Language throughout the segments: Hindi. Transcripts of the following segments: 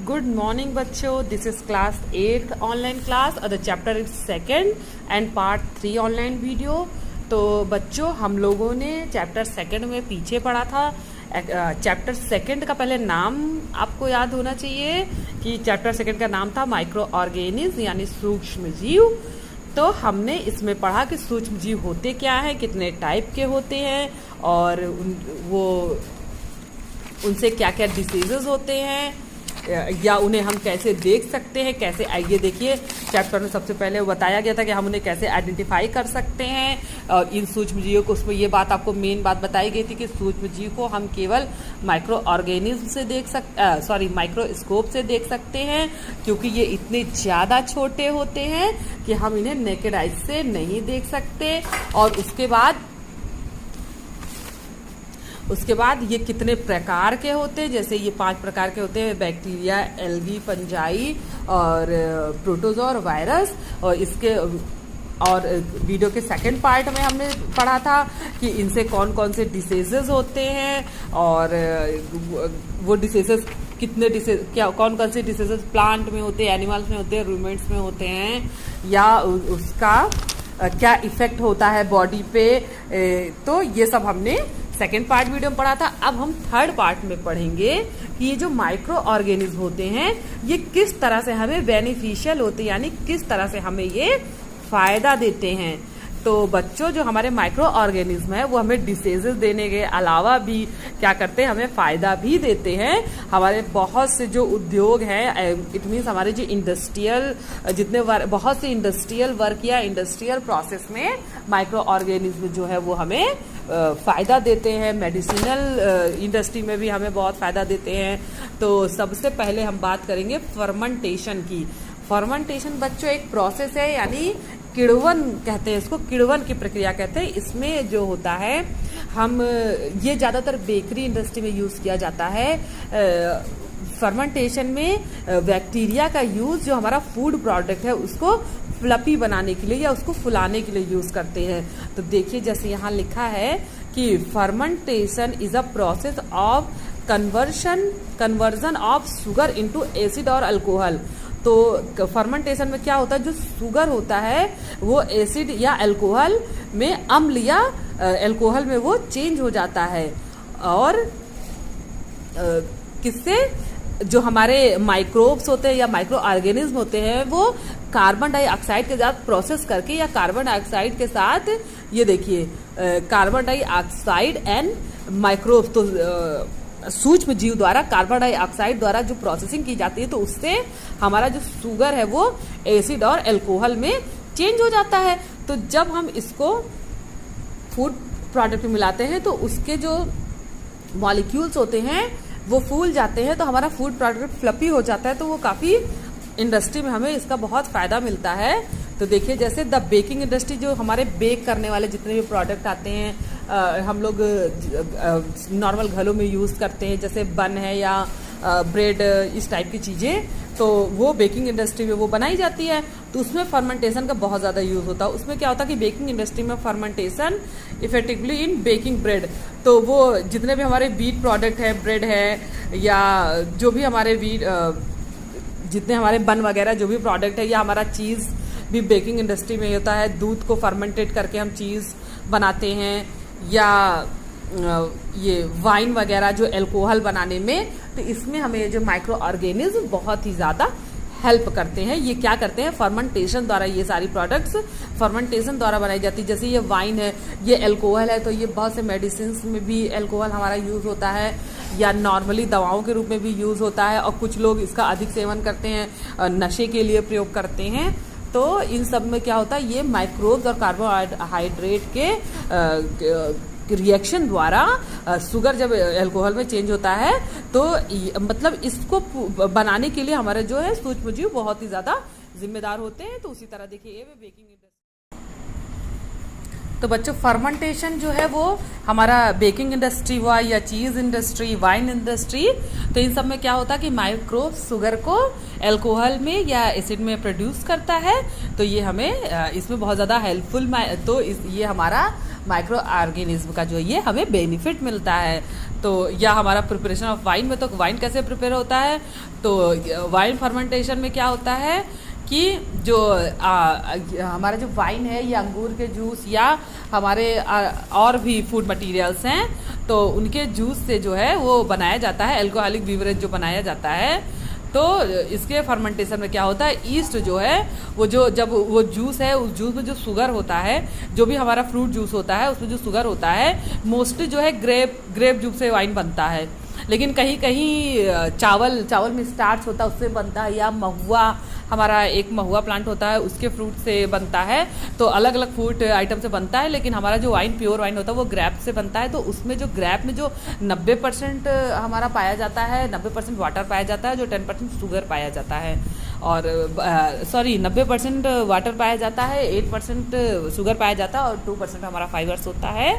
Good morning बच्चों, this is class 8th online class और the chapter is second and part 3 online video। तो बच्चों हम लोगों ने चैप्टर सेकंड में पीछे पढ़ा था। चैप्टर सेकंड का पहले नाम आपको याद होना चाहिए कि चैप्टर सेकंड का नाम था माइक्रो ऑर्गेनिज्म यानी सूक्ष्म जीव। तो हमने इसमें पढ़ा कि सूक्ष्म जीव होते क्या हैं, कितने टाइप के होते हैं और उनसे क्या क्या डिसीजेज होते हैं या उन्हें हम कैसे देख सकते हैं। कैसे आइए देखिए, चैप्टर में सबसे पहले बताया गया था कि हम उन्हें कैसे आइडेंटिफाई कर सकते हैं और इन सूक्ष्म जीवों को, उसमें ये बात आपको मेन बात बताई गई थी कि सूक्ष्म जीव को हम केवल माइक्रो ऑर्गेनिज्म से माइक्रोस्कोप से देख सकते हैं, क्योंकि ये इतने ज़्यादा छोटे होते हैं कि हम इन्हें नेकेड आइज से नहीं देख सकते। और उसके बाद ये कितने प्रकार के होते हैं, जैसे ये 5 प्रकार के होते हैं, बैक्टीरिया, एल्गी, फंजाई और प्रोटोजोआ, वायरस। और वीडियो के सेकंड पार्ट में हमने पढ़ा था कि इनसे कौन कौन से डिसीजेज होते हैं और वो डिसीजेज कौन कौन से डिसीजेज प्लांट में होते हैं, एनिमल्स में होते हैं, रूमेंट्स में होते हैं, या उसका क्या इफेक्ट होता है बॉडी पे। तो ये सब हमने सेकेंड पार्ट वीडियो में पढ़ा था। अब हम थर्ड पार्ट में पढ़ेंगे कि ये जो माइक्रो ऑर्गेनिज्म होते हैं ये किस तरह से हमें बेनिफिशियल होते हैं, यानी किस तरह से हमें ये फायदा देते हैं। तो बच्चों जो हमारे माइक्रो ऑर्गेनिज्म है वो हमें डिसीजेस देने के अलावा भी क्या करते हैं, हमें फायदा भी देते हैं। हमारे बहुत से जो उद्योग हैं, इट मीन्स हमारे जो इंडस्ट्रियल बहुत से इंडस्ट्रियल वर्क या इंडस्ट्रियल प्रोसेस में माइक्रो ऑर्गेनिज्म जो है वो हमें फ़ायदा देते हैं। मेडिसिनल इंडस्ट्री में भी हमें बहुत फ़ायदा देते हैं। तो सबसे पहले हम बात करेंगे फर्मेंटेशन की। फर्मेंटेशन बच्चों एक प्रोसेस है, यानी किण्वन कहते हैं इसको, किण्वन की प्रक्रिया कहते हैं। इसमें जो होता है ये ज़्यादातर बेकरी इंडस्ट्री में यूज़ किया जाता है। फर्मेंटेशन में बैक्टीरिया का यूज़ जो हमारा फूड प्रोडक्ट है उसको फ्लफी बनाने के लिए या उसको फुलाने के लिए यूज़ करते हैं। तो देखिए जैसे यहाँ लिखा है कि fermentation is a process of conversion of sugar into acid और अल्कोहल। तो फर्मेंटेशन में क्या होता है, जो शुगर होता है वो एसिड या अल्कोहल में, अम्ल या अल्कोहल में वो चेंज हो जाता है। और किससे, जो हमारे माइक्रोब्स होते हैं या माइक्रो ऑर्गेनिज्म होते हैं वो कार्बन डाइऑक्साइड के साथ प्रोसेस करके या कार्बन डाइऑक्साइड के साथ, ये देखिए कार्बन डाइऑक्साइड एंड माइक्रोब्स, तो सूक्ष्म जीव द्वारा कार्बन डाइऑक्साइड द्वारा जो प्रोसेसिंग की जाती है तो उससे हमारा जो शुगर है वो एसिड और अल्कोहल में चेंज हो जाता है। तो जब हम इसको फूड प्रोडक्ट में मिलाते हैं तो उसके जो मॉलिक्यूल्स होते हैं वो फूल जाते हैं, तो हमारा फूड प्रोडक्ट फ्लफी हो जाता है। तो वो काफ़ी इंडस्ट्री में हमें इसका बहुत फ़ायदा मिलता है। तो देखिए जैसे द बेकिंग इंडस्ट्री, जो हमारे बेक करने वाले जितने भी प्रोडक्ट आते हैं हम लोग नॉर्मल घरों में यूज़ करते हैं, जैसे बन है या ब्रेड, इस टाइप की चीज़ें, तो वो बेकिंग इंडस्ट्री में वो बनाई जाती है। तो उसमें फर्मेंटेशन का बहुत ज़्यादा यूज़ होता है। उसमें क्या होता है कि बेकिंग इंडस्ट्री में fermentation effectively in baking bread, तो वो जितने भी हमारे व्हीट प्रोडक्ट है, ब्रेड है या जो भी हमारे जितने हमारे बन वगैरह जो भी प्रोडक्ट है, या हमारा चीज़ भी बेकिंग इंडस्ट्री में होता है। दूध को फर्मेंटेट करके हम चीज़ बनाते हैं, या ये वाइन वगैरह जो अल्कोहल बनाने में, तो इसमें हमें जो माइक्रो ऑर्गेनिज्म बहुत ही ज़्यादा हेल्प करते हैं। ये क्या करते हैं, फर्मेंटेशन द्वारा ये सारी प्रोडक्ट्स फर्मेंटेशन द्वारा बनाई जाती है। जैसे ये वाइन है, ये अल्कोहल है, तो ये बहुत से मेडिसिन में भी अल्कोहल हमारा यूज़ होता है, या नॉर्मली दवाओं के रूप में भी यूज़ होता है। और कुछ लोग इसका अधिक सेवन करते हैं, नशे के लिए प्रयोग करते हैं। तो इन सब में क्या होता है, ये माइक्रोब्स और कार्बोहाइड्रेट के रिएक्शन द्वारा शुगर जब अल्कोहल में चेंज होता है तो मतलब इसको बनाने के लिए हमारे जो है सूक्ष्म जीव बहुत ही ज़्यादा जिम्मेदार होते हैं। तो उसी तरह देखिए ये बेकिंग इंडस्ट्री, तो बच्चों फर्मेंटेशन जो है वो हमारा बेकिंग इंडस्ट्री हुआ या चीज़ इंडस्ट्री, वाइन इंडस्ट्री, तो इन सब में क्या होता है कि माइक्रोब शुगर को अल्कोहल में या एसिड में प्रोड्यूस करता है। तो ये हमें इसमें बहुत ज़्यादा हेल्पफुल, तो ये हमारा माइक्रो ऑर्गेनिज्म का जो ये हमें बेनिफिट मिलता है। तो या हमारा प्रिपरेशन ऑफ वाइन में, तो वाइन कैसे प्रिपेयर होता है, तो वाइन फर्मेंटेशन में क्या होता है कि जो हमारा जो वाइन है या अंगूर के जूस या हमारे और भी फूड मटेरियल्स हैं, तो उनके जूस से जो है वो बनाया जाता है अल्कोहलिक बीवरेज जो बनाया जाता है। तो इसके फर्मेंटेशन में क्या होता है, ईस्ट जो है वो जो जब वो जूस है उस जूस में जो शुगर होता है, जो भी हमारा फ्रूट जूस होता है उसमें जो शुगर होता है मोस्टली जो है ग्रेप जूस से वाइन बनता है। लेकिन कहीं कहीं चावल में स्टार्च होता है उससे बनता है, या महुआ, हमारा एक महुआ प्लांट होता है उसके फ्रूट से बनता है। तो अलग अलग फ्रूट आइटम से बनता है, लेकिन हमारा जो वाइन प्योर वाइन होता है वो ग्रेप से बनता है। तो उसमें जो ग्रेप में जो 90% हमारा पाया जाता है, 90% वाटर पाया जाता है, जो 10% शुगर पाया जाता है। और 90% वाटर पाया जाता है, 8% शुगर पाया जाता है और 2% हमारा फाइबर्स होता है।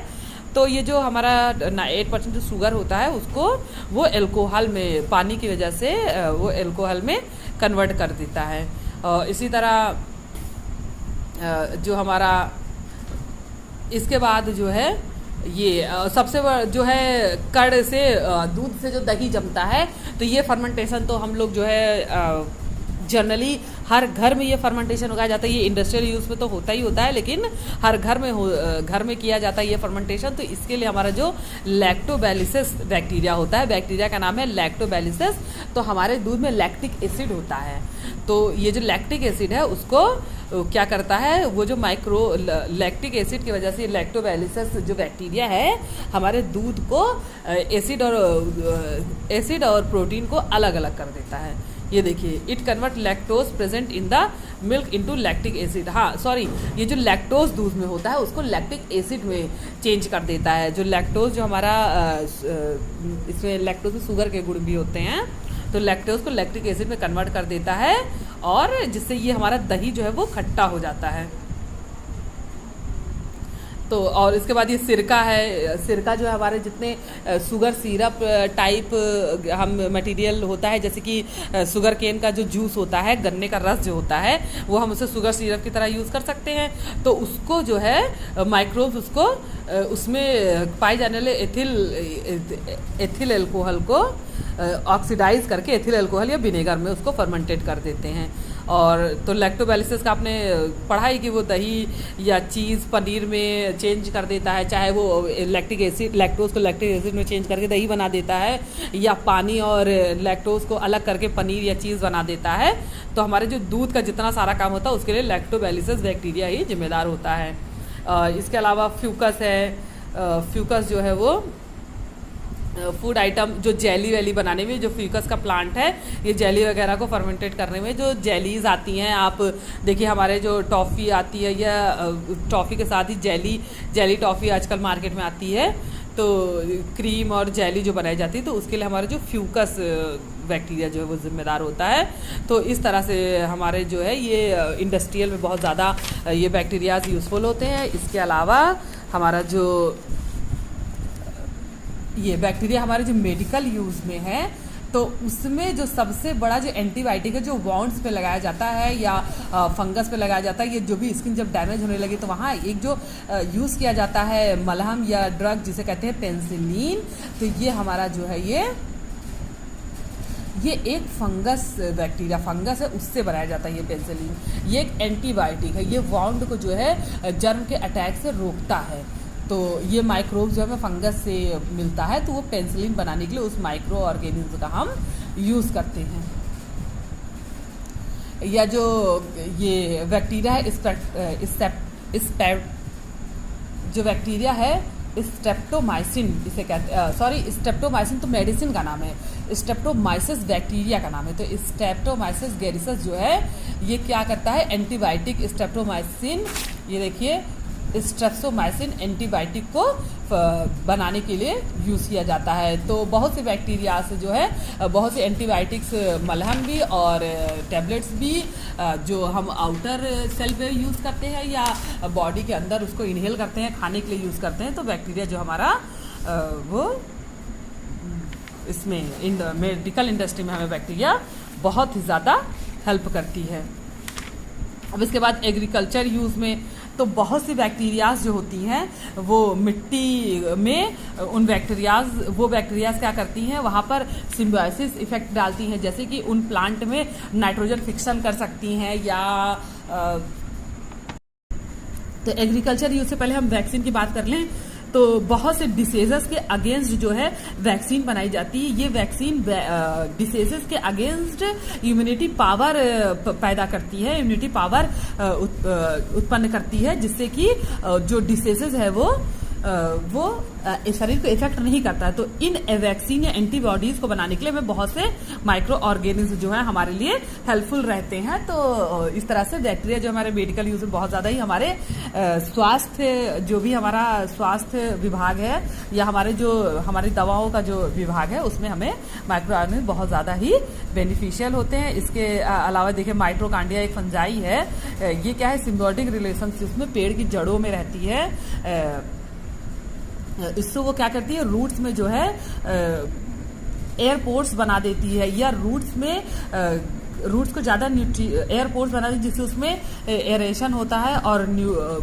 तो ये जो हमारा 8% जो शुगर होता है उसको वो अल्कोहल में, पानी की वजह से वो अल्कोहल में कन्वर्ट कर देता है। इसी तरह जो हमारा इसके बाद जो है ये सबसे जो है कड़ से दूध से जो दही जमता है, तो ये फर्मेंटेशन तो हम लोग जो है जनरली हर घर में ये फर्मेंटेशन उगाया जाता है। ये इंडस्ट्रियल यूज़ में तो होता ही होता है, लेकिन हर घर में किया जाता है ये फर्मेंटेशन। तो इसके लिए हमारा जो लैक्टोबैलिसिस बैक्टीरिया होता है, बैक्टीरिया का नाम है लैक्टोबैलिसिस। तो हमारे दूध में लैक्टिक एसिड होता है, तो ये जो लैक्टिक एसिड है उसको क्या करता है, वो जो लैक्टिक एसिड की वजह से लैक्टोबैलिसिस जो बैक्टीरिया है हमारे दूध को एसिड और प्रोटीन को अलग अलग कर देता है। ये देखिए, it convert lactose present in the milk into lactic acid. ये जो लैक्टोज दूध में होता है उसको लैक्टिक एसिड में चेंज कर देता है। जो लैक्टोज जो हमारा इसमें लैक्टोज में शुगर के गुण भी होते हैं, तो लैक्टोज को लैक्टिक एसिड में कन्वर्ट कर देता है, और जिससे ये हमारा दही जो है वो खट्टा हो जाता है। तो और इसके बाद ये सिरका है। सिरका जो है हमारे जितने शुगर सिरप टाइप हम मटेरियल होता है, जैसे कि शुगर केन का जो जूस होता है, गन्ने का रस जो होता है, वो हम उसे शुगर सिरप की तरह यूज़ कर सकते हैं। तो उसको जो है माइक्रोब्स उसको उसमें पाए जाने वाले एथिल अल्कोहल को ऑक्सीडाइज करके एथिल अल्कोहल या विनेगर में उसको फर्मेंटेट कर देते हैं। और तो लैक्टोबैलिसिस का आपने पढ़ा ही कि वो दही या चीज़ पनीर में चेंज कर देता है, चाहे वो लैक्टोज को लैक्टिक एसिड में चेंज करके दही बना देता है, या पानी और लैक्टोज को अलग करके पनीर या चीज़ बना देता है। तो हमारे जो दूध का जितना सारा काम होता है उसके लिए लैक्टोबैलिसिस बैक्टीरिया ही जिम्मेदार होता है। इसके अलावा फ्यूकस है। फ्यूकस जो है वो फूड आइटम जो जेली वैली बनाने में, जो फ्यूकस का प्लांट है, ये जेली वगैरह को फर्मेंटेट करने में जो जेलीज आती हैं, आप देखिए हमारे जो टॉफ़ी आती है या टॉफ़ी के साथ ही जेली टॉफ़ी आजकल मार्केट में आती है, तो क्रीम और जेली जो बनाई जाती है, तो उसके लिए हमारा जो फ्यूकस बैक्टीरिया जो है वो जिम्मेदार होता है। तो इस तरह से हमारे जो है ये इंडस्ट्रियल में बहुत ज़्यादा ये बैक्टीरियाज यूज़फुल होते हैं। इसके अलावा हमारा जो ये बैक्टीरिया हमारे जो मेडिकल यूज़ में है, तो उसमें जो सबसे बड़ा जो एंटीबायोटिक है जो वॉन्ड्स पे लगाया जाता है या फंगस पे लगाया जाता है, ये जो भी स्किन जब डैमेज होने लगे तो वहाँ एक जो यूज़ किया जाता है मलहम या ड्रग जिसे कहते हैं पेंसिलिन, तो ये हमारा जो है ये एक बैक्टीरिया फंगस है, उससे बनाया जाता है ये पेंसिलिन। ये एक एंटीबायोटिक है, ये वॉन्ड को जो है जर्म के अटैक से रोकता है। तो ये माइक्रोब जो है फंगस से मिलता है, तो वो पेंसिलिन बनाने के लिए उस माइक्रो ऑर्गेनिज्म का हम यूज़ करते हैं। या जो ये बैक्टीरिया है जो बैक्टीरिया है स्ट्रेप्टोमाइसिन, इसे कहते हैं स्ट्रेप्टोमाइसिन तो मेडिसिन का नाम है, स्ट्रेप्टोमाइसिस बैक्टीरिया का नाम है। तो स्ट्रेप्टोमाइसिस गैरिसस जो है ये क्या करता है, एंटीबायोटिक स्ट्रेप्टोमाइसिन, ये देखिए स्ट्रेप्टोमाइसिन एंटीबायोटिक को बनाने के लिए यूज़ किया जाता है। तो बहुत से बैक्टीरिया से जो है बहुत से एंटीबायोटिक्स मलहम भी और टैबलेट्स भी जो हम आउटर सेल पे यूज़ करते हैं या बॉडी के अंदर उसको इनहेल करते हैं, खाने के लिए यूज़ करते हैं। तो बैक्टीरिया जो हमारा वो इसमें मेडिकल इंडस्ट्री में हमें बैक्टीरिया बहुत ही ज़्यादा हेल्प करती है। अब इसके बाद एग्रीकल्चर यूज़ में तो बहुत सी बैक्टीरियाज जो होती हैं वो मिट्टी में उन बैक्टीरियाज क्या करती हैं, वहाँ पर सिम्बायोसिस इफेक्ट डालती हैं, जैसे कि उन प्लांट में नाइट्रोजन फिक्सन कर सकती हैं या तो एग्रीकल्चर यूज से पहले हम वैक्सीन की बात कर लें तो बहुत से डिसीजेस के अगेंस्ट जो है वैक्सीन बनाई जाती है। ये वैक्सीन डिसीजेस के अगेंस्ट इम्यूनिटी पावर पैदा करती है, इम्यूनिटी पावर उत्पन्न करती है, जिससे कि जो डिसीजेस है वो शरीर को इफेक्ट नहीं करता है। तो इन वैक्सीन या एंटीबॉडीज को बनाने के लिए हमें बहुत से माइक्रो ऑर्गेनिज्म जो है हमारे लिए हेल्पफुल रहते हैं। तो इस तरह से बैक्टीरिया जो हमारे मेडिकल यूज में बहुत ज्यादा ही हमारे स्वास्थ्य, जो भी हमारा स्वास्थ्य विभाग है या हमारी दवाओं का जो विभाग है उसमें हमें माइक्रो ऑर्गेनिज्म बहुत ज्यादा ही बेनिफिशियल होते हैं। इसके अलावा देखिए माइट्रोकांडिया एक फंजाई है, ये क्या है, सिम्बायोटिक रिलेशनशिप में पेड़ की जड़ों में रहती है। इससे वो क्या करती है, रूट्स में जो है एयरपोर्ट्स बना देती है, या रूट्स को ज्यादा एयरपोर्ट्स बना देती है, जिससे उसमें एरेशन होता है और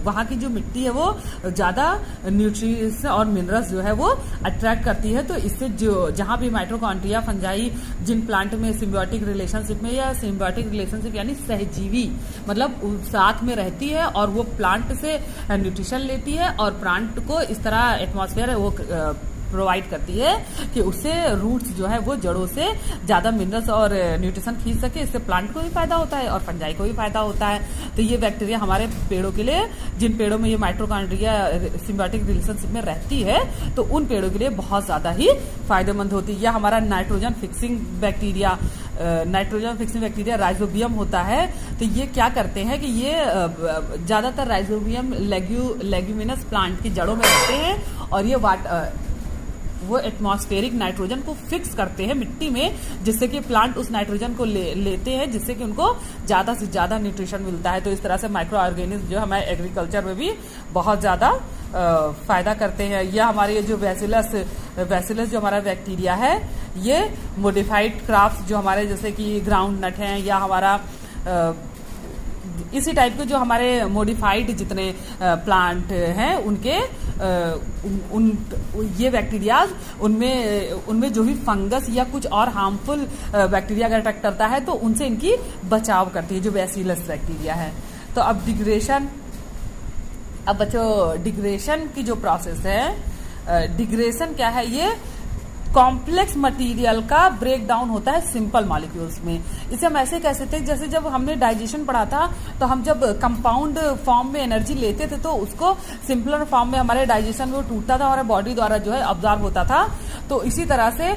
वहाँ की जो मिट्टी है वो ज्यादा न्यूट्रिएंट्स और मिनरल्स जो है वो अट्रैक्ट करती है। तो इससे जो जहाँ भी माइट्रोकांड्रिया फंजाई जिन प्लांट में सिम्बायोटिक रिलेशनशिप में या सिम्बायोटिक रिलेशनशिप यानी सहजीवी मतलब साथ में रहती है और वो प्लांट से न्यूट्रिशन लेती है और प्लांट को इस तरह एटमॉस्फेयर वो प्रोवाइड करती है कि उससे रूट्स जो है वो जड़ों से ज्यादा मिनरल्स और न्यूट्रिशन खींच सके। इससे प्लांट को भी फायदा होता है और फंजाई को भी फायदा होता है। तो ये बैक्टीरिया हमारे पेड़ों के लिए, जिन पेड़ों में ये माइट्रोकांड्रिया सिम्बायोटिक रिलेशनशिप में रहती है, तो उन पेड़ों के लिए बहुत ज्यादा ही फायदेमंद होती है। यह हमारा नाइट्रोजन फिक्सिंग बैक्टीरिया राइजोबियम होता है। तो ये क्या करते हैं कि ये ज्यादातर राइजोबियम लेग्यूमिनस प्लांट की जड़ों में रहते हैं और ये वो एटमॉस्फेरिक नाइट्रोजन को फिक्स करते हैं मिट्टी में, जिससे कि प्लांट उस नाइट्रोजन को लेते हैं, जिससे कि उनको ज्यादा से ज्यादा न्यूट्रिशन मिलता है। तो इस तरह से माइक्रो ऑर्गेनिज्म जो हमारे एग्रीकल्चर में भी बहुत ज्यादा फायदा करते हैं। यह हमारे ये जो बैसिलस जो हमारा बैक्टीरिया है, ये मॉडिफाइड क्राफ्ट जो हमारे जैसे कि ग्राउंड नट हैं या हमारा इसी टाइप के जो हमारे मॉडिफाइड जितने प्लांट हैं उनके ये बैक्टीरियाज उनमें जो भी फंगस या कुछ और हार्मफुल बैक्टीरिया अगर अटैक करता है तो उनसे इनकी बचाव करती है जो बैसिलस बैक्टीरिया है। तो अब बच्चों डिग्रेशन की जो प्रोसेस है, डिग्रेशन क्या है, ये कॉम्प्लेक्स मटेरियल का ब्रेक डाउन होता है सिंपल मॉलिक्यूल्स में। इसे हम ऐसे कह सकते हैं जैसे जब हमने डाइजेशन पढ़ा था तो हम जब कंपाउंड फॉर्म में एनर्जी लेते थे तो उसको सिंपलर फॉर्म में हमारे डाइजेशन में वो टूटता था, हमारे बॉडी द्वारा जो है ऑब्जॉर्ब होता था। तो इसी तरह से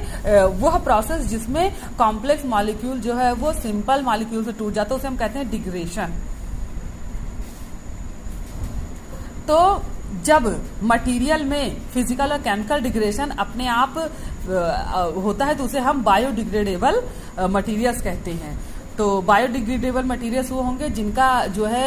वह प्रोसेस जिसमें कॉम्प्लेक्स मॉलिक्यूल जो है वो सिंपल मॉलिक्यूल से टूट जाता है उसे हम कहते हैं डिग्रेशन। तो जब मटेरियल में फिजिकल और केमिकल डिग्रेशन अपने आप होता है तो उसे हम बायोडिग्रेडेबल मटेरियल्स कहते हैं। तो बायोडिग्रेडेबल मटेरियल्स वो होंगे जिनका जो है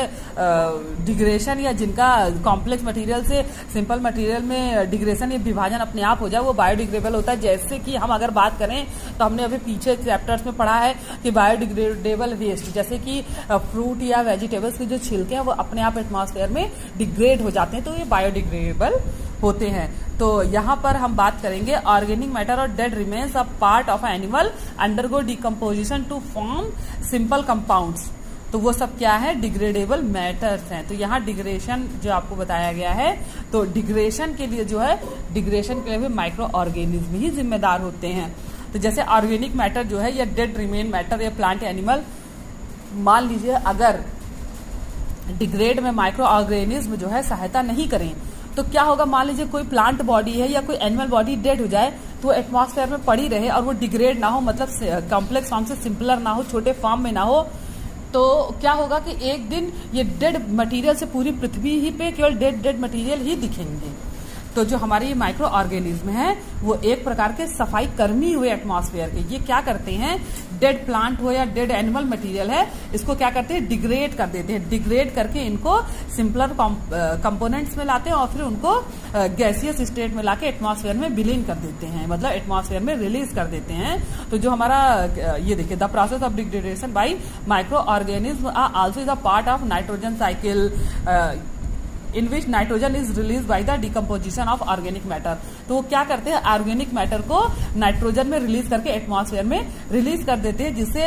डिग्रेशन या जिनका कॉम्प्लेक्स मटेरियल से सिंपल मटेरियल में डिग्रेशन या विभाजन अपने आप हो जाए, वो बायोडिग्रेडेबल होता है। जैसे कि हम अगर बात करें तो हमने अभी पीछे चैप्टर्स में पढ़ा है कि बायोडिग्रेडेबल वेस्ट, जैसे कि फ्रूट या वेजिटेबल्स के जो छिलके हैं वो अपने आप एटमॉस्फेयर में डिग्रेड हो जाते हैं, तो ये बायोडिग्रेडेबल होते हैं। तो यहाँ पर हम बात करेंगे ऑर्गेनिक मैटर और dead remains a part of animal undergo decomposition to form simple compounds. तो वो सब क्या है, डिग्रेडेबल मैटर्स हैं। तो यहाँ डिग्रेशन जो आपको बताया गया है, तो डिग्रेशन के लिए जो है, डिग्रेशन के लिए भी माइक्रो ऑर्गेनिज्म ही जिम्मेदार होते हैं। तो जैसे ऑर्गेनिक मैटर जो है या डेड रिमेन मैटर या प्लांट एनिमल, मान लीजिए अगर डिग्रेड में माइक्रो ऑर्गेनिज्म जो है सहायता नहीं करें तो क्या होगा, मान लीजिए कोई प्लांट बॉडी है या कोई एनिमल बॉडी डेड हो जाए तो एटमॉस्फेयर में पड़ी रहे और वो डिग्रेड ना हो, मतलब कॉम्प्लेक्स फॉर्म से सिंपलर ना हो, छोटे फॉर्म में ना हो, तो क्या होगा कि एक दिन ये डेड मटेरियल से पूरी पृथ्वी ही पे केवल डेड मटेरियल ही दिखेंगे। तो जो हमारे ये माइक्रो ऑर्गेनिज्म है वो एक प्रकार के सफाई कर्मी हुए एटमॉस्फेयर के। ये क्या करते हैं, डेड प्लांट हो या डेड एनिमल मटेरियल है, इसको क्या करते हैं, डिग्रेड कर देते हैं। डिग्रेड करके इनको सिंपलर कंपोनेंट्स में लाते हैं और फिर उनको गैसियस स्टेट में लाके एटमॉस्फेयर में विलीन कर देते हैं, मतलब एटमॉस्फेयर में रिलीज कर देते हैं। तो जो हमारा ये देखिए, the process of degradation by micro organism are also is a part of nitrogen cycle. In which nitrogen is release by the decomposition of organic matter. तो वो क्या करते हैं, ऑर्गेनिक मैटर को नाइट्रोजन में रिलीज करके एटमॉस्फेयर में रिलीज कर देते हैं, जिससे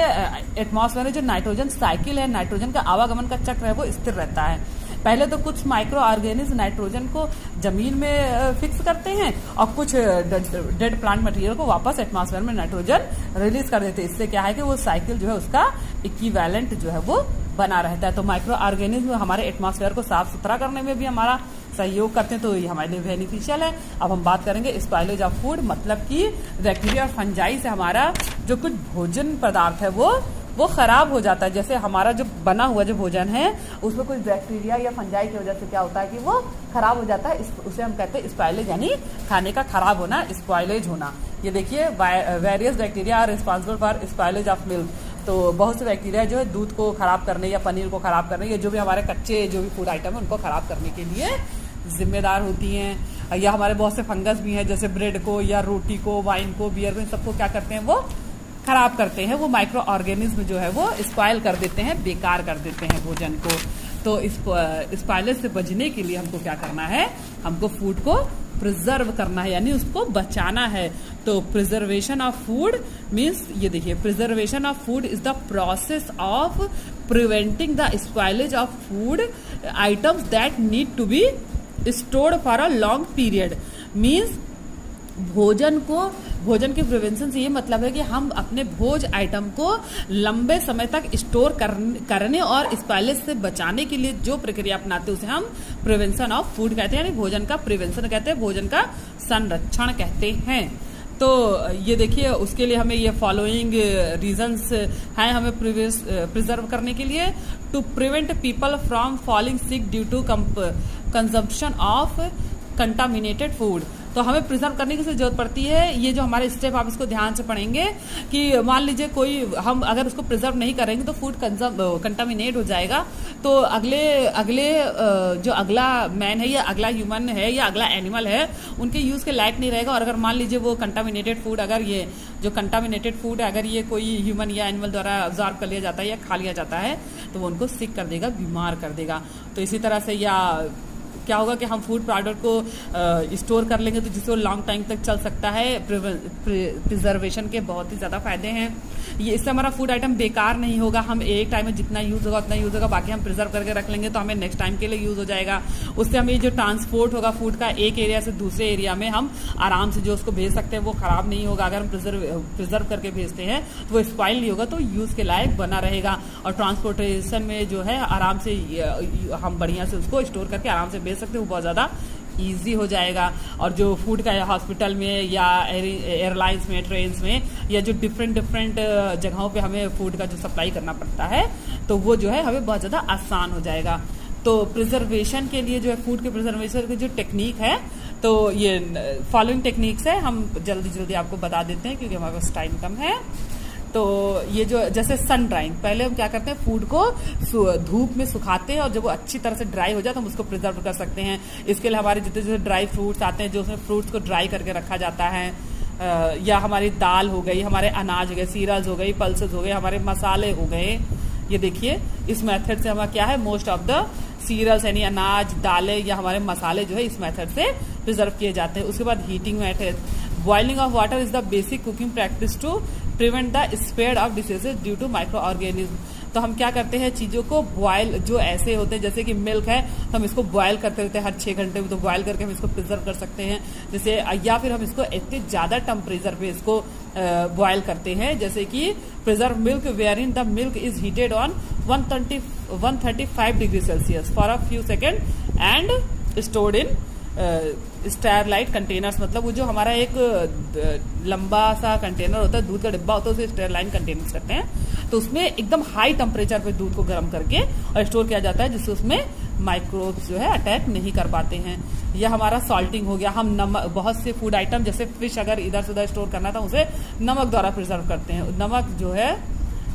एटमॉस्फेयर में जो नाइट्रोजन साइकिल है, नाइट्रोजन का आवागमन का चक्र है, वो स्थिर रहता है। पहले तो कुछ माइक्रो ऑर्गेनिज्म नाइट्रोजन को जमीन में फिक्स करते हैं और कुछ डेड प्लांट मटेरियल को वापस एटमॉस्फेयर में नाइट्रोजन रिलीज कर देते हैं। इससे क्या है कि वो साइकिल जो है उसका इक्विवेलेंट जो है वो बना रहता है। तो माइक्रो ऑर्गेनिज्म हमारे एटमॉस्फेयर को साफ सुथरा करने में भी हमारा सहयोग करते हैं, तो ये हमारे लिए बेनिफिशियल है। अब हम बात करेंगे स्पॉइलेज ऑफ फूड, मतलब कि बैक्टीरिया और फंजाई से हमारा जो कुछ भोजन पदार्थ है वो खराब हो जाता है। जैसे हमारा जो बना हुआ जो भोजन है उसमें कुछ बैक्टीरिया या फंजाई की वजह से क्या होता है कि वो खराब हो जाता है, उसे हम कहते हैं स्पॉइलेज, यानी खाने का खराब होना, स्पॉइलेज होना। ये देखिए, various bacteria are responsible for spoilage of milk. तो बहुत से बैक्टीरिया जो है दूध को खराब करने या पनीर को खराब करने या जो भी हमारे कच्चे जो भी फूड आइटम है उनको खराब करने के लिए जिम्मेदार होती हैं। या हमारे बहुत से फंगस भी हैं, जैसे ब्रेड को या रोटी को, वाइन को, बियर को, इन सबको क्या करते हैं, वो खराब करते हैं। वो माइक्रो ऑर्गेनिज्म जो है वो स्पॉइल कर देते हैं, बेकार कर देते हैं भोजन को। तो स्पॉइलेज से बचने के लिए हमको क्या करना है, हमको फूड को प्रिजर्व करना है, यानी उसको बचाना है। तो प्रिजर्वेशन ऑफ फूड मीन्स, ये देखिए, preservation of food is the process of preventing the spoilage of food items that need to be stored for a long period. Means भोजन के प्रिवेंशन से ये मतलब है कि हम अपने भोज आइटम को लंबे समय तक स्टोर करने और स्पॉइलेज से बचाने के लिए जो प्रक्रिया अपनाते हैं उसे हम प्रिवेंशन ऑफ फूड कहते हैं, यानी भोजन का प्रिवेंशन कहते हैं, भोजन का संरक्षण कहते हैं। तो ये देखिए, उसके लिए हमें ये फॉलोइंग रीजंस हैं हमें प्रिजर्व करने के लिए। To prevent people from falling sick due to consumption of contaminated food. तो हमें प्रिजर्व करने की जरूरत पड़ती है। ये जो हमारे स्टेप आप इसको ध्यान से पढ़ेंगे कि मान लीजिए कोई, हम अगर उसको प्रिजर्व नहीं करेंगे तो फूड कंटामिनेट हो जाएगा, तो अगले जो अगला मैन है या अगला ह्यूमन है या अगला एनिमल है उनके यूज के लायक नहीं रहेगा। और अगर मान लीजिए वो कंटामिनेटेड फूड, अगर ये जो कंटामिनेटेड फूड है अगर ये कोई ह्यूमन या एनिमल द्वारा ऑब्जॉर्व कर लिया जाता है या खा लिया जाता है तो वो उनको सिक कर देगा, बीमार कर देगा। तो इसी तरह से या क्या होगा कि हम फूड प्रोडक्ट को स्टोर कर लेंगे तो जिससे वो लॉन्ग टाइम तक चल सकता है। प्रिजर्वेशन के बहुत ही ज़्यादा फायदे हैं। ये इससे हमारा फूड आइटम बेकार नहीं होगा, हम एक टाइम में जितना यूज़ होगा उतना यूज़ होगा, बाकी हम प्रिजर्व करके रख लेंगे तो हमें नेक्स्ट टाइम के लिए यूज़ हो जाएगा। उससे हमें जो ट्रांसपोर्ट होगा फूड का एक एरिया से दूसरे एरिया में हम आराम से जो उसको भेज सकते हैं वो खराब नहीं होगा। अगर हम प्रिजर्व करके भेजते हैं तो वो स्पॉइल नहीं होगा, तो यूज़ के लायक बना रहेगा। और ट्रांसपोर्टेशन में जो है आराम से हम बढ़िया से उसको स्टोर करके आराम से भेज सकते हैं, वो बहुत ज़्यादा ईजी हो जाएगा। और जो फूड का हॉस्पिटल में या एयरलाइंस में, ट्रेन्स में या जो डिफरेंट जगहों पे हमें फूड का जो सप्लाई करना पड़ता है तो वो जो है हमें बहुत ज़्यादा आसान हो जाएगा। तो प्रिजर्वेशन के लिए जो है फूड के प्रिजर्वेशन की जो टेक्निक है, तो ये फॉलोइंग टेक्निक्स है, हम जल्दी आपको बता देते हैं क्योंकि हमारे पास टाइम कम है। तो ये जो जैसे सन ड्राइंग, पहले हम क्या करते हैं, फूड को धूप में सुखाते हैं और जब वो अच्छी तरह से ड्राई हो जाए तो हम उसको प्रिजर्व कर सकते हैं। इसके लिए हमारे जितने जो ड्राई फ्रूट्स आते हैं, जो उसमें फ्रूट्स को ड्राई करके रखा जाता है, या हमारी दाल हो गई, हमारे अनाज हो गए, सीरियल्स हो गई, पल्सेस हो गए, हमारे मसाले हो गए। ये देखिए, इस मेथड से हमारा क्या है, मोस्ट ऑफ द सीरियल्स यानी अनाज, दालें या हमारे मसाले जो है इस मेथड से प्रिजर्व किए जाते हैं। उसके बाद heating method, boiling of water is the basic cooking practice to prevent the spread of diseases due to micro organism. तो हम क्या करते हैं, चीज़ों को बॉयल, जो ऐसे होते हैं जैसे कि मिल्क है तो हम इसको बॉयल करते रहते हैं हर 6 घंटे में, तो बॉयल करके हम इसको प्रिजर्व कर सकते हैं। जैसे या फिर हम इसको इतने ज़्यादा टेम्परेचर पे इसको बॉयल करते हैं, जैसे कि preserve milk where in the milk is heated on 135 degree Celsius for a few second and stored in sterile containers. मतलब वो जो हमारा एक लंबा सा कंटेनर होता है, दूध का डिब्बा होता है, उसे स्टेरलाइट कंटेनर्स कहते हैं। तो उसमें एकदम हाई टेम्परेचर पे दूध को गर्म करके और स्टोर किया जाता है, जिससे उसमें माइक्रोब्स जो है अटैक नहीं कर पाते हैं। यह हमारा सॉल्टिंग हो गया, हम नमक, बहुत से फूड आइटम जैसे फिश अगर इधर से उधर स्टोर करना था उसे नमक द्वारा प्रिजर्व करते हैं। नमक जो है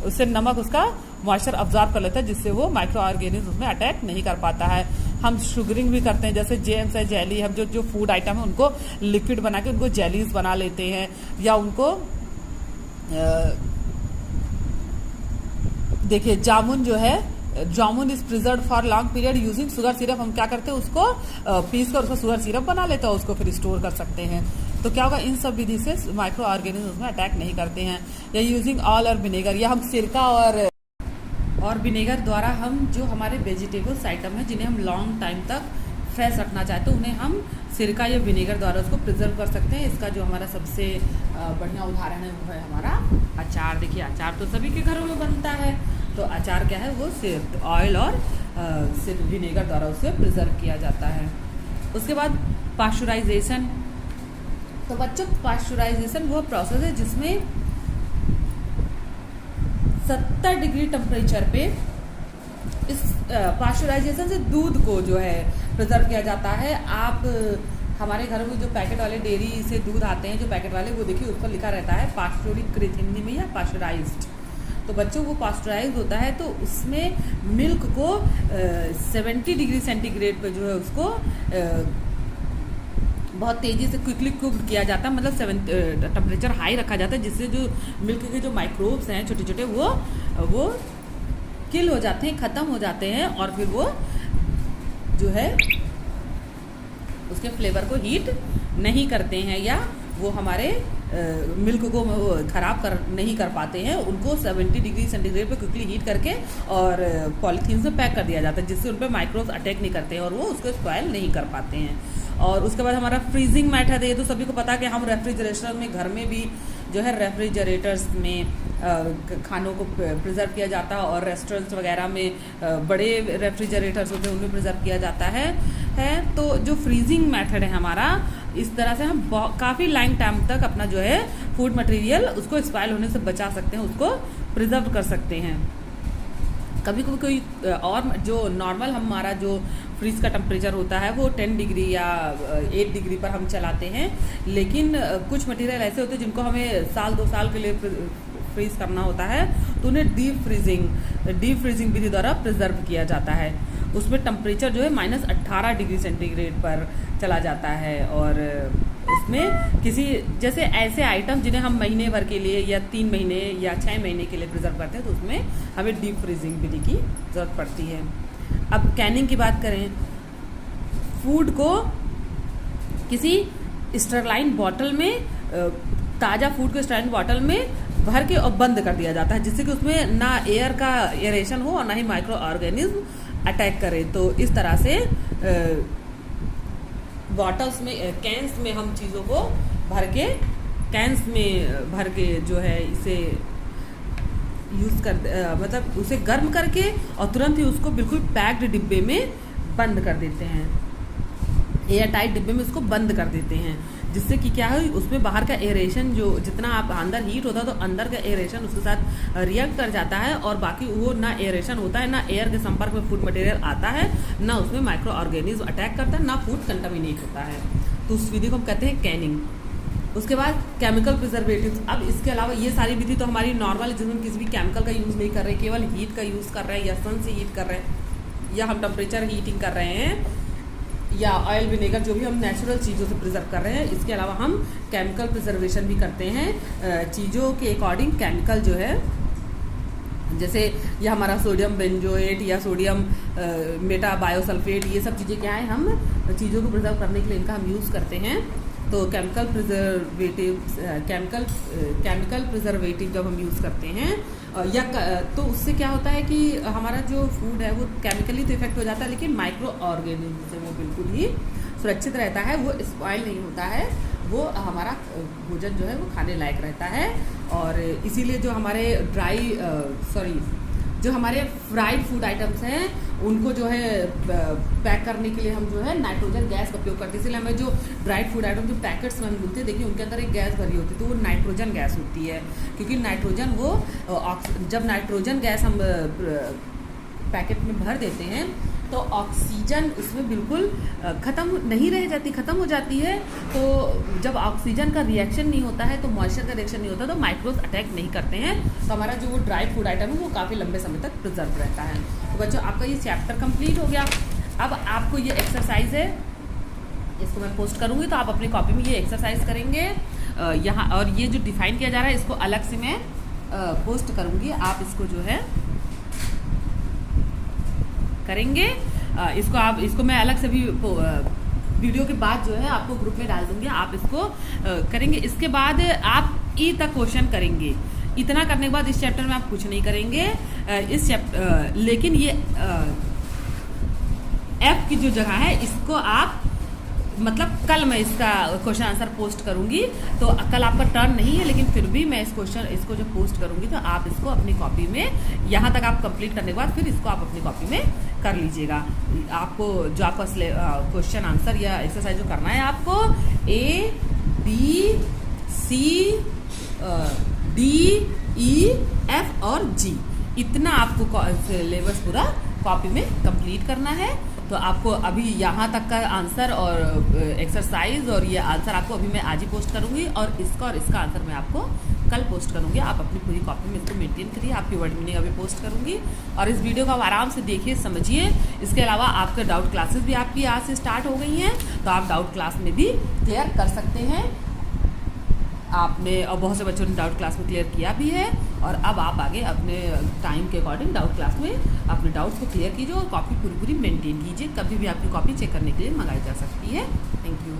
उससे नमक उसका मॉइस्चर अब्जॉर्ब कर लेता है, जिससे वो माइक्रो ऑर्गेनिज्म उसमें अटैक नहीं कर पाता है। हम शुगरिंग भी करते हैं, जैसे जेम्स है, जेली, हम जो फूड आइटम है उनको लिक्विड बना के उनको जेलीज बना लेते हैं, या उनको देखिए जामुन जो है jamun is preserve for long period using sugar syrup, हम क्या करते हैं उसको पीस कर उसका शुगर सिरप बना लेते हैं, उसको फिर स्टोर कर सकते हैं। तो क्या होगा, इन सब विधि से माइक्रो ऑर्गेनिज्म उसमें अटैक नहीं करते हैं। या यूजिंग ऑयल और विनेगर, या हम सिरका और विनेगर द्वारा हम जो हमारे वेजिटेबल्स आइटम हैं जिन्हें हम लॉन्ग टाइम तक फ्रेश रखना चाहते हैं, उन्हें हम सिरका या विनेगर द्वारा उसको प्रिजर्व कर सकते हैं। इसका जो हमारा सबसे बढ़िया उदाहरण है वो है हमारा अचार। देखिए अचार तो सभी के घरों में बनता है, तो अचार क्या है, वो सिर्फ ऑयल और सिर्फ विनेगर द्वारा उसे प्रिजर्व किया जाता है। उसके बाद पास्चराइजेशन। तो बच्चों पास्चराइजेशन वो प्रोसेस है जिसमें 70 डिग्री टेम्परेचर पे इस पास्चराइजेशन से दूध को जो है प्रिजर्व किया जाता है। आप हमारे घरों में जो पैकेट वाले डेयरी से दूध आते हैं, जो पैकेट वाले, वो देखिए उस पर लिखा रहता है पास्चुरीकृत हिंदी में, या पास्चराइज्ड। तो बच्चों वो पास्चराइज होता है, तो उसमें मिल्क को 70 डिग्री सेंटीग्रेड पे जो है उसको बहुत तेज़ी से क्विकली कुक्ड किया जाता है, मतलब टेम्परेचर हाई रखा जाता है, जिससे जो मिल्क के जो माइक्रोब्स हैं छोटे छोटे वो किल हो जाते हैं, ख़त्म हो जाते हैं, और फिर वो जो है उसके फ्लेवर को हीट नहीं करते हैं, या वो हमारे मिल्क को ख़राब नहीं कर पाते हैं। उनको 70 डिग्री सेंटीग्रेड पे क्विकली हीट करके और पॉलीथीन से पैक कर दिया जाता है, जिससे उन पर माइक्रोब्स अटैक नहीं करते हैं और वो उसको स्पॉइल नहीं कर पाते हैं। और उसके बाद हमारा फ्रीजिंग मेथड है। ये तो सभी को पता है कि हम रेफ्रिजरेशन में, घर में भी जो है रेफ्रिजरेटर्स में खानों को प्रिजर्व किया जाता है, और रेस्टोरेंट्स वगैरह में बड़े रेफ्रिजरेटर्स होते हैं उनमें प्रिजर्व किया जाता है। तो जो फ्रीजिंग मेथड है हमारा, इस तरह से हम काफ़ी लॉन्ग टाइम तक अपना जो है फूड मटेरियल उसको एक्सपायर होने से बचा सकते हैं, उसको प्रिजर्व कर सकते हैं। कभी कभी कोई और जो नॉर्मल हमारा जो फ्रीज का टेम्परेचर होता है वो 10 डिग्री या 8 डिग्री पर हम चलाते हैं, लेकिन कुछ मटेरियल ऐसे होते हैं जिनको हमें साल 2 साल के लिए फ्रीज करना होता है, तो उन्हें डीप फ्रीजिंग विधि द्वारा प्रिजर्व किया जाता है। उसमें टेम्परेचर जो है -18 डिग्री सेंटीग्रेड पर चला जाता है, और उसमें किसी जैसे ऐसे आइटम जिन्हें हम महीने भर के लिए या 3 महीने या 6 महीने के लिए प्रिजर्व करते हैं, तो उसमें हमें डीप फ्रीजिंग विधि की ज़रूरत पड़ती है। अब कैनिंग की बात करें, फूड को किसी स्टरलाइन बॉटल में, ताज़ा फूड को स्टरलाइन बॉटल में भर के और बंद कर दिया जाता है, जिससे कि उसमें ना एयर का एरेशन हो और ना ही माइक्रो ऑर्गेनिज्म अटैक करे। तो इस तरह से बॉटल्स में, कैंस में हम चीज़ों को कैंस में भर के जो है इसे यूज़ कर, मतलब उसे गर्म करके और तुरंत ही उसको बिल्कुल पैक्ड डिब्बे में बंद कर देते हैं, एयर टाइट डिब्बे में उसको बंद कर देते हैं, जिससे कि क्या है, उसमें बाहर का एयरेशन, जो जितना आप अंदर हीट होता है तो अंदर का एयरेशन उसके साथ रिएक्ट कर जाता है, और बाकी वो ना एयरेशन होता है, ना एयर के संपर्क में फूड मटेरियल आता है, ना उसमें माइक्रो ऑर्गेनिज्म अटैक करता है, ना फूड कंटामिनेट होता है। तो उस विधि को हम कहते हैं कैनिंग। उसके बाद केमिकल प्रिजर्वेटिव्स। अब इसके अलावा ये सारी विधि तो हमारी नॉर्मल है, जिसमें किसी भी केमिकल का यूज़ नहीं कर रहे, केवल हीट का यूज़ कर रहे हैं, या सन से हीट कर रहे हैं, या हम टेम्परेचर हीटिंग कर रहे हैं, या ऑयल विनेगर, जो भी हम नेचुरल चीज़ों से प्रिजर्व कर रहे हैं। इसके अलावा हम केमिकल प्रिजर्वेशन भी करते हैं, चीज़ों के अकॉर्डिंग केमिकल जो है, जैसे ये हमारा सोडियम बेंजोएट या सोडियम मेटा बायोसल्फेट, ये सब चीज़ें क्या है, हम चीज़ों को प्रिजर्व करने के लिए इनका हम यूज़ करते हैं। तो केमिकल प्रिजर्वेटिव जब हम यूज़ करते हैं, या तो उससे क्या होता है कि हमारा जो फूड है वो केमिकली तो इफेक्ट हो जाता है, लेकिन माइक्रो ऑर्गेनिज्म से वो बिल्कुल ही सुरक्षित रहता है, वो स्पॉइल नहीं होता है, वो हमारा भोजन जो है वो खाने लायक रहता है। और इसीलिए जो हमारे जो हमारे फ्राइड फूड आइटम्स हैं, उनको जो है पैक करने के लिए हम जो है नाइट्रोजन गैस का उपयोग करते हैं। इसलिए हमें जो ड्राइड फूड आइटम जो पैकेट्स में हम मिलते हैं, देखिए उनके अंदर एक गैस भरी होती है, तो वो नाइट्रोजन गैस होती है, क्योंकि नाइट्रोजन जब नाइट्रोजन गैस हम पैकेट में भर देते हैं तो ऑक्सीजन उसमें बिल्कुल ख़त्म नहीं रह जाती, ख़त्म हो जाती है। तो जब ऑक्सीजन का रिएक्शन नहीं होता है, तो मॉइस्चर का रिएक्शन नहीं होता, तो माइक्रोब्स अटैक नहीं करते हैं, तो हमारा जो वो ड्राई फूड आइटम है वो काफ़ी लंबे समय तक प्रिजर्व रहता है। तो बच्चों, आपका ये चैप्टर कंप्लीट हो गया। अब आपको ये एक्सरसाइज है, इसको मैं पोस्ट करूँगी, तो आप अपनी कॉपी में ये एक्सरसाइज करेंगे यहाँ, और ये जो डिफाइन किया जा रहा है इसको अलग से मैं पोस्ट करूँगी, आप इसको जो है करेंगे। इसको मैं अलग से भी वीडियो के बाद जो है आपको ग्रुप में डाल दूंगी, आप इसको करेंगे। इसके बाद आप ई तक क्वेश्चन करेंगे। इतना करने के बाद इस चैप्टर में आप कुछ नहीं करेंगे। लेकिन ये एफ की जो जगह है इसको आप मतलब कल मैं इसका क्वेश्चन आंसर पोस्ट करूंगी, तो कल आपका टर्न नहीं है, लेकिन फिर भी मैं इसको जब पोस्ट करूंगी तो आप इसको अपनी कॉपी में यहाँ तक आप कंप्लीट करने के बाद फिर इसको आप अपनी कॉपी में कर लीजिएगा। आपको जो आपका क्वेश्चन आंसर या एक्सरसाइज जो करना है आपको A B C D E F और G इतना आपको सिलेबस पूरा कॉपी में कंप्लीट करना है। तो आपको अभी यहाँ तक का आंसर और एक्सरसाइज और ये आंसर आपको अभी मैं आज ही पोस्ट करूँगी, और इसका आंसर मैं आपको कल पोस्ट करूँगी। आप अपनी पूरी कॉपी में इसको मेंटेन करिए। आपकी वर्ड मीनिंग अभी पोस्ट करूँगी, और इस वीडियो को आप आराम से देखिए, समझिए। इसके अलावा आपके डाउट क्लासेस भी आपकी आज से स्टार्ट हो गई हैं, तो आप डाउट क्लास में भी क्लियर कर सकते हैं। आपने और बहुत से बच्चों ने डाउट क्लास में क्लियर किया भी है, और अब आप आगे अपने टाइम के अकॉर्डिंग डाउट क्लास में अपने डाउट्स को क्लियर कीजिए और कॉपी पूरी मेंटेन कीजिए। कभी भी आपकी कॉपी चेक करने के लिए मंगाई जा सकती है। Thank you.